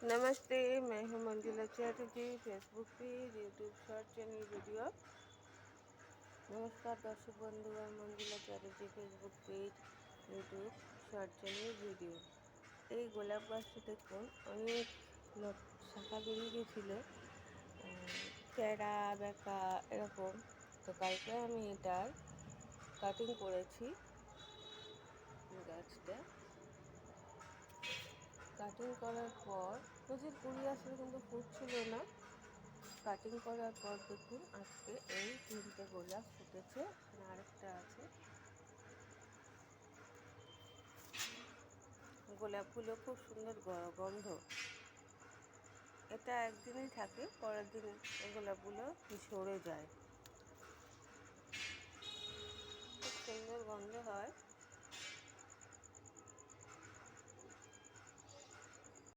नमस्ते, मैं हूं Manjula Chatterjee. Facebook page, YouTube short channel video. नमस्कार दर्शक बंधु, আমি Manjula Chatterjee. Facebook page, YouTube short channel video. এই গোলাপ গাছটা দেখুন, অনেক শাখা বেরিয়ে গেছিল, টেরা বেঁকা এরকম। তো কালকে আমি এটার কাটিং করেছি। গাছটা কাটিং করার পর প্রচুর কুড়ি আসলে, কিন্তু ফুটছিল না। কাটিং করার পর দেখুন আজকে এই 3টে গোলাপ ফুটেছে। এখানে আরেকটা আছে। গোলাপগুলো খুব সুন্দর গন্ধ। এটা একদিনই থাকে, পরের দিন এই গোলাপগুলো ঝরে যায়। খুব সুন্দর গন্ধ হয়।